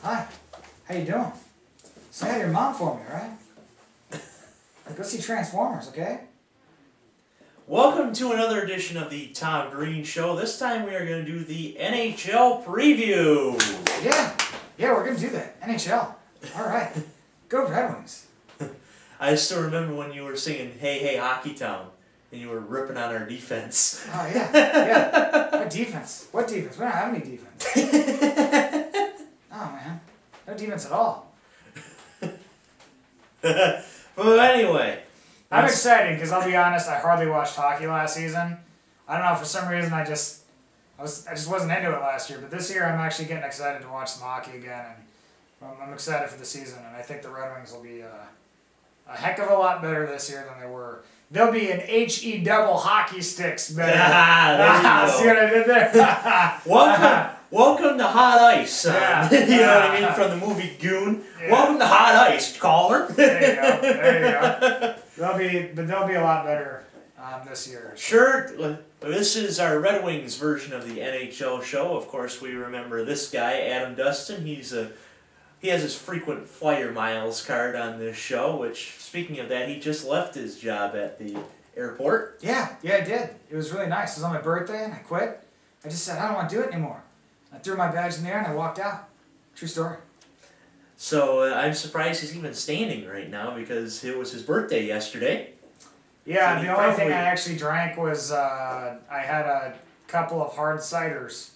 Hi. How you doing? Say hi to your mom for me, alright? Go see Transformers, okay? Welcome to another edition of the Tom Greene Show. This time we are going to do the NHL preview. Yeah, we're going to do that. NHL. Alright. Go Red Wings. I still remember when you were singing Hey Hey Hockey Town and you were ripping on our defense. Oh, yeah. What defense? What defense? We don't have any defense. Oh, man. No defense at all. But anyway. I'm excited because I'll be honest, I hardly watched hockey last season. I don't know, for some reason I just wasn't into it last year, but this year I'm actually getting excited to watch some hockey again, and I'm excited for the season, and I think the Red Wings will be a heck of a lot better this year than they were. They'll be an HE double hockey sticks better. See what I did there? Welcome to Hot Ice. You know what I mean, from the movie Goon. Yeah. Welcome to Hot Ice, caller. There you go. They'll be a lot better this year. Sure. This is our Red Wings version of the NHL show. Of course, we remember this guy, Adam Dustin. He has his frequent flyer miles card on this show, which, speaking of that, he just left his job at the airport. Yeah, I did. It was really nice. It was on my birthday, and I quit. I just said, I don't want to do it anymore. I threw my bags in there, and I walked out. True story. So I'm surprised he's even standing right now because it was his birthday yesterday. Yeah, so the only thing I actually drank was I had a couple of hard ciders.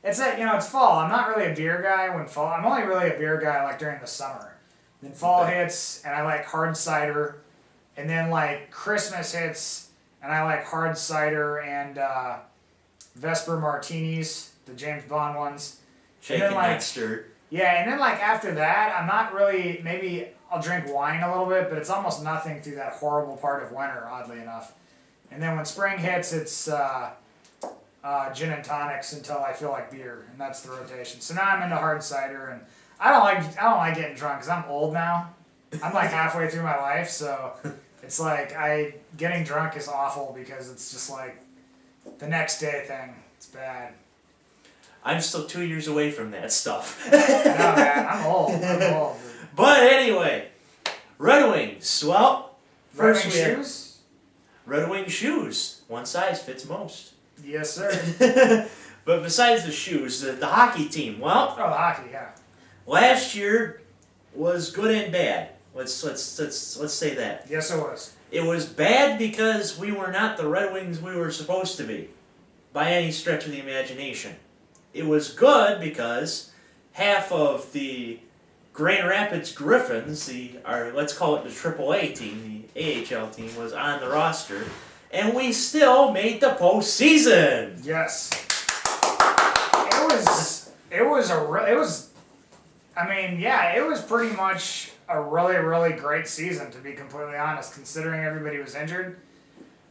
It's fall. I'm not really a beer guy I'm only really a beer guy like during the summer. Then fall hits and I like hard cider, and then like Christmas hits and I like hard cider and Vesper martinis, the James Bond ones. Shaken not stirred. Yeah, and then like after that, I'm not really, maybe I'll drink wine a little bit, but it's almost nothing through that horrible part of winter, oddly enough. And then when spring hits, it's gin and tonics until I feel like beer, and that's the rotation. So now I'm into hard cider, and I don't like getting drunk because I'm old now. I'm like halfway through my life, so it's like getting drunk is awful because it's just like the next day thing. It's bad. I'm still 2 years away from that stuff. No, man, I'm old. But anyway, Red Wings. Well, first shoes? Red Wing shoes. One size fits most. Yes, sir. But besides the shoes, the hockey team. Well, the hockey, yeah. Last year was good and bad. Let's say that. Yes, it was. It was bad because we were not the Red Wings we were supposed to be, by any stretch of the imagination. It was good because half of the Grand Rapids Griffins, let's call it the AAA team, the AHL team, was on the roster, and we still made the postseason. Yes. It was pretty much a really, really great season, to be completely honest, considering everybody was injured.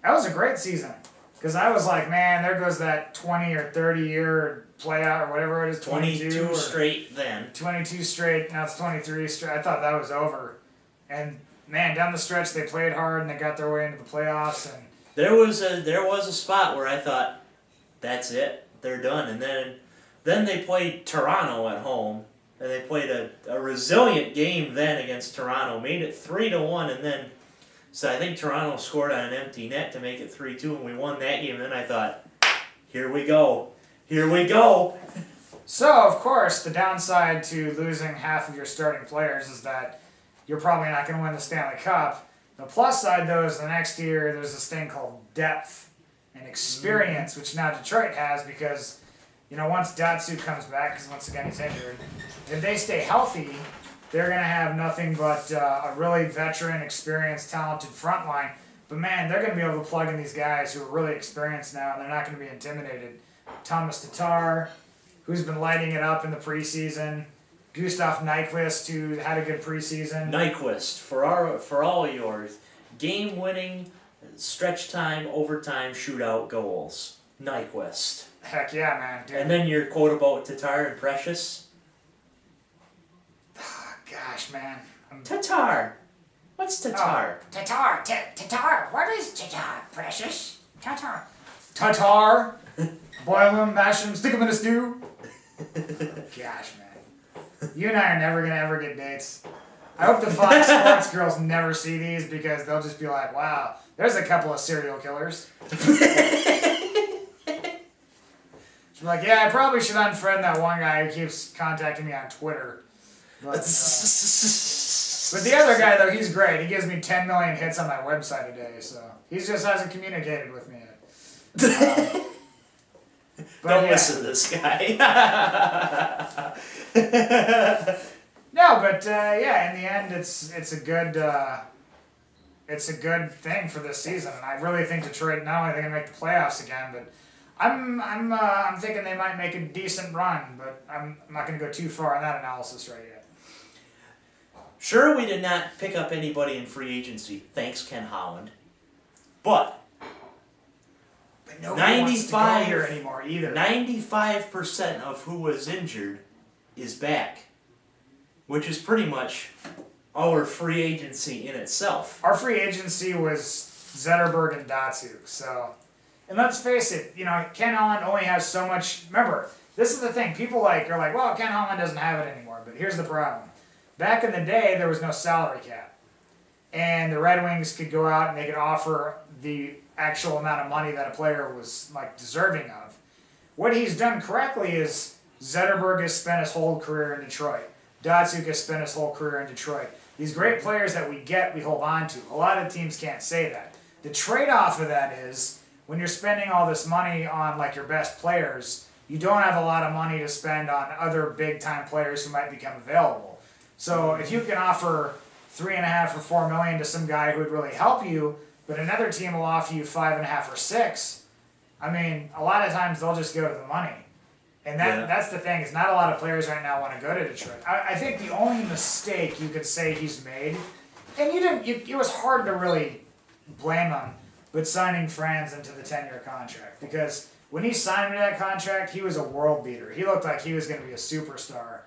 That was a great season. Because I was like, man, there goes that 20 or 30 year playout or whatever it is, 22 straight then. 22 straight, now it's 23 straight. I thought that was over. And man, down the stretch they played hard and they got their way into the playoffs. And there was a spot where I thought, that's it, they're done. And then they played Toronto at home, and they played a resilient game then against Toronto, made it 3-1, and then. So I think Toronto scored on an empty net to make it 3-2, and we won that game. And then I thought, here we go. So, of course, the downside to losing half of your starting players is that you're probably not going to win the Stanley Cup. The plus side, though, is the next year there's this thing called depth and experience, which now Detroit has because, once Datsyuk comes back, because once again he's injured, if they stay healthy, they're going to have nothing but a really veteran, experienced, talented front line. But, man, they're going to be able to plug in these guys who are really experienced now, and they're not going to be intimidated. Thomas Tatar, who's been lighting it up in the preseason. Gustav Nyquist, who had a good preseason. Nyquist, for all yours, game-winning, stretch time, overtime, shootout goals. Nyquist. Heck yeah, man. Dude. And then your quote about Tatar and Precious. Gosh, man. Tatar. What's Tatar? Oh, Tatar. What is Tatar, Precious? Tatar. Boil them, mash them, stick them in a stew. Gosh, man. You and I are never gonna ever get dates. I hope the Fox Sports girls never see these because they'll just be like, wow, there's a couple of serial killers. She's like, yeah, I probably should unfriend that one guy who keeps contacting me on Twitter. But the other guy, though, he's great. He gives me 10 million hits on my website a day, so he just hasn't communicated with me yet. Don't listen to this guy. No, but yeah, in the end, it's a good thing for this season, and I really think Detroit not only are they gonna make the playoffs again, but I'm thinking they might make a decent run, but I'm not gonna go too far on that analysis right yet. Sure, we did not pick up anybody in free agency, thanks Ken Holland, but nobody wants to go here anymore either. 95% of who was injured is back, which is pretty much our free agency in itself. Our free agency was Zetterberg and Datsuk, so, and let's face it, Ken Holland only has so much. Remember, this is the thing. People are like, well, Ken Holland doesn't have it anymore. But here's the problem. Back in the day, there was no salary cap, and the Red Wings could go out and they could offer the actual amount of money that a player was deserving of. What he's done correctly is Zetterberg has spent his whole career in Detroit. Datsuk has spent his whole career in Detroit. These great players that we get, we hold on to. A lot of teams can't say that. The trade-off of that is when you're spending all this money on your best players, you don't have a lot of money to spend on other big-time players who might become available. So if you can offer $3.5 or $4 million to some guy who would really help you, but another team will offer you $5.5 or $6, I mean, a lot of times they'll just go to the money. And that's the thing, is not a lot of players right now want to go to Detroit. I think the only mistake you could say he's made, and it was hard to really blame him, but signing Franz into the 10-year contract. Because when he signed into that contract, he was a world beater. He looked like he was going to be a superstar.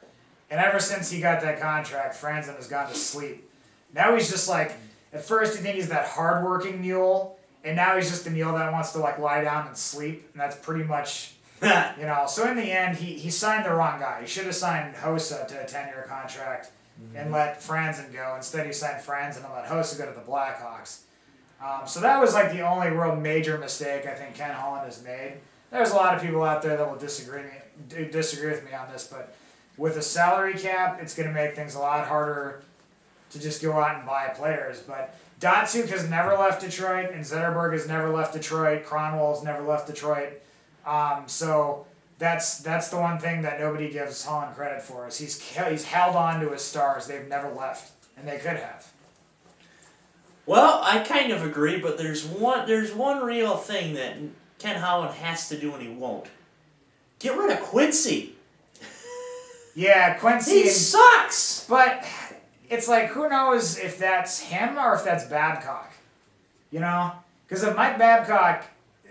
And ever since he got that contract, Franzen has gone to sleep. Now he's just at first you think he's that hardworking mule, and now he's just a mule that wants to lie down and sleep, and that's pretty much, So in the end, he signed the wrong guy. He should have signed Hossa to a 10-year contract and let Franzen go. Instead, he signed Franzen and let Hossa go to the Blackhawks. So that was the only real major mistake I think Ken Holland has made. There's a lot of people out there that will disagree with me on this, but with a salary cap, it's going to make things a lot harder to just go out and buy players. But Datsuk has never left Detroit, and Zetterberg has never left Detroit. Kronwall's never left Detroit. So that's the one thing that nobody gives Holland credit for, is he's held on to his stars. They've never left, and they could have. Well, I kind of agree, but there's one real thing that Ken Holland has to do and he won't. Get rid of Quincy. Yeah, Quincy. He sucks! But it's who knows if that's him or if that's Babcock? Because if Mike Babcock...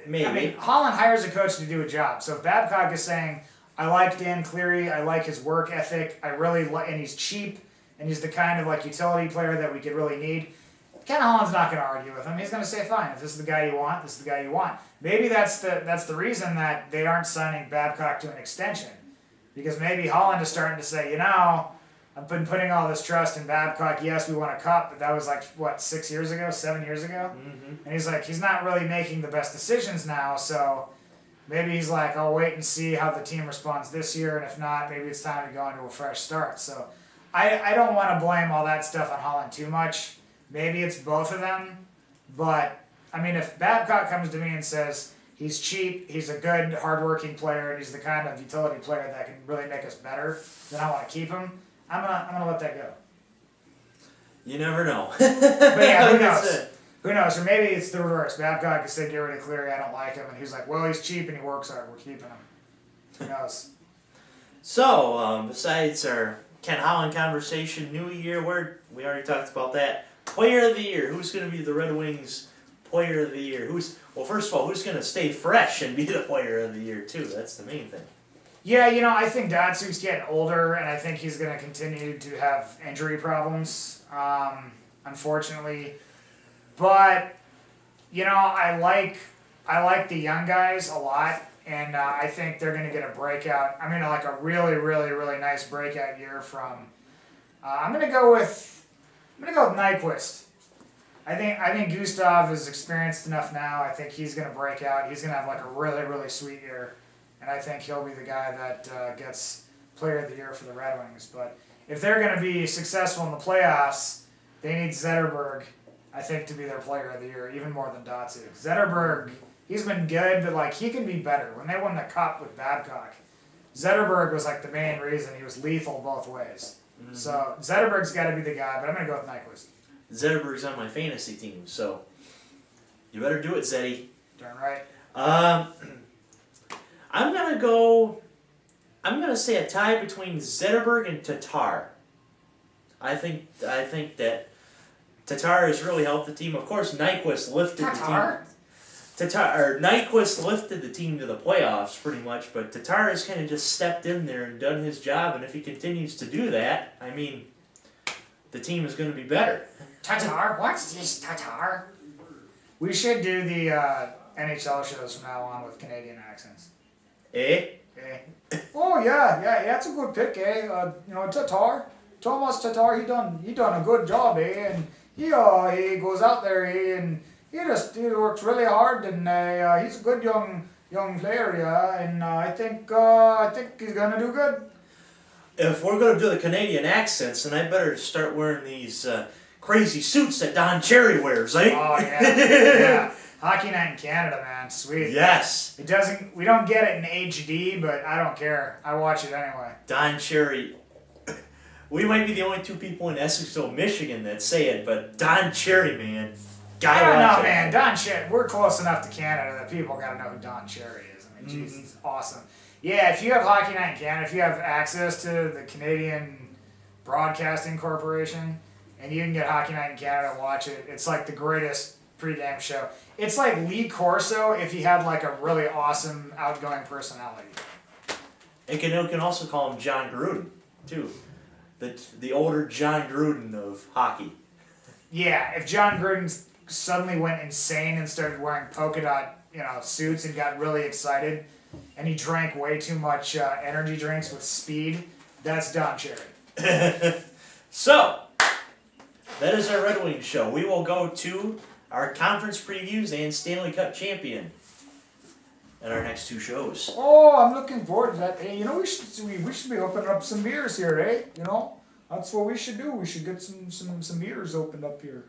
Maybe. I mean, Holland hires a coach to do a job. So if Babcock is saying, I like Dan Cleary, I like his work ethic, and he's cheap, and he's the kind of utility player that we could really need, Ken Holland's not going to argue with him. He's going to say, fine, if this is the guy you want, this is the guy you want. Maybe that's the reason that they aren't signing Babcock to an extension. Because maybe Holland is starting to say, I've been putting all this trust in Babcock. Yes, we won a cup, but that was 6 years ago, 7 years ago? Mm-hmm. And he's not really making the best decisions now, so maybe he's I'll wait and see how the team responds this year, and if not, maybe it's time to go into a fresh start. So I don't want to blame all that stuff on Holland too much. Maybe it's both of them, but, I mean, if Babcock comes to me and says, he's cheap, he's a good, hardworking player, and he's the kind of utility player that can really make us better, then I want to keep him. I'm gonna let that go. You never know. But yeah, who knows? Who knows? Or maybe it's the reverse. Babcock has said, get rid of Cleary, I don't like him, and he's like, well, he's cheap and he works hard, we're keeping him. Who knows? So, besides our Ken Holland conversation, New Year, we already talked about that. Player of the Year. Who's going to be the Red Wings Player of the Year? First of all, who's going to stay fresh and be the Player of the Year, too? That's the main thing. Yeah, I think Datsuk's getting older, and I think he's going to continue to have injury problems, unfortunately. But, I like the young guys a lot, and I think they're going to get a breakout. I mean, like a really, really, really nice breakout year from. I'm going to go with Nyquist. I think Gustav is experienced enough now. I think he's going to break out. He's going to have like a really, really sweet year, and I think he'll be the guy that gets Player of the Year for the Red Wings. But if they're going to be successful in the playoffs, they need Zetterberg, I think, to be their Player of the Year, even more than Datsyuk. Zetterberg, he's been good, but like he can be better. When they won the Cup with Babcock, Zetterberg was like the main reason. He was lethal both ways. Mm-hmm. So Zetterberg's got to be the guy, but I'm going to go with Nyquist. Zetterberg's on my fantasy team, so you better do it, Zeddy. Darn right. I'm gonna say a tie between Zetterberg and Tatar. I think that Tatar has really helped the team. Of course, Nyquist lifted the team. Nyquist lifted the team to the playoffs pretty much, but Tatar has kind of just stepped in there and done his job. And if he continues to do that, I mean, the team is going to be better. Tatar? What's this, Tatar? We should do the NHL shows from now on with Canadian accents. Eh? Eh? Oh yeah, that's a good pick, eh? Tatar, Thomas Tatar, he done a good job, eh? And he goes out there, eh? And he works really hard, and he's a good young player, yeah. And I think he's gonna do good. If we're gonna do the Canadian accents, then I better start wearing these crazy suits that Don Cherry wears, eh? Oh yeah, yeah. Hockey Night in Canada, man, sweet. Yes. We don't get it in HD, but I don't care. I watch it anyway. Don Cherry. We might be the only two people in Essexville, Michigan that say it, but Don Cherry, man. I don't know, man. Don Cherry. We're close enough to Canada that people gotta know who Don Cherry is. I mean, Jesus, he's awesome. Yeah, if you have Hockey Night in Canada, if you have access to the Canadian Broadcasting Corporation, and you can get Hockey Night in Canada and watch it, it's like the greatest pregame show. It's like Lee Corso if he had like a really awesome outgoing personality. And you can also call him John Gruden, too. The older John Gruden of hockey. Yeah, if John Gruden suddenly went insane and started wearing polka dot, suits and got really excited, and he drank way too much energy drinks with speed, that's Don Cherry. So, that is our Red Wings show. We will go to our conference previews and Stanley Cup champion at our next two shows. Oh, I'm looking forward to that. Hey, we should be opening up some beers here, eh? That's what we should do. We should get some beers opened up here.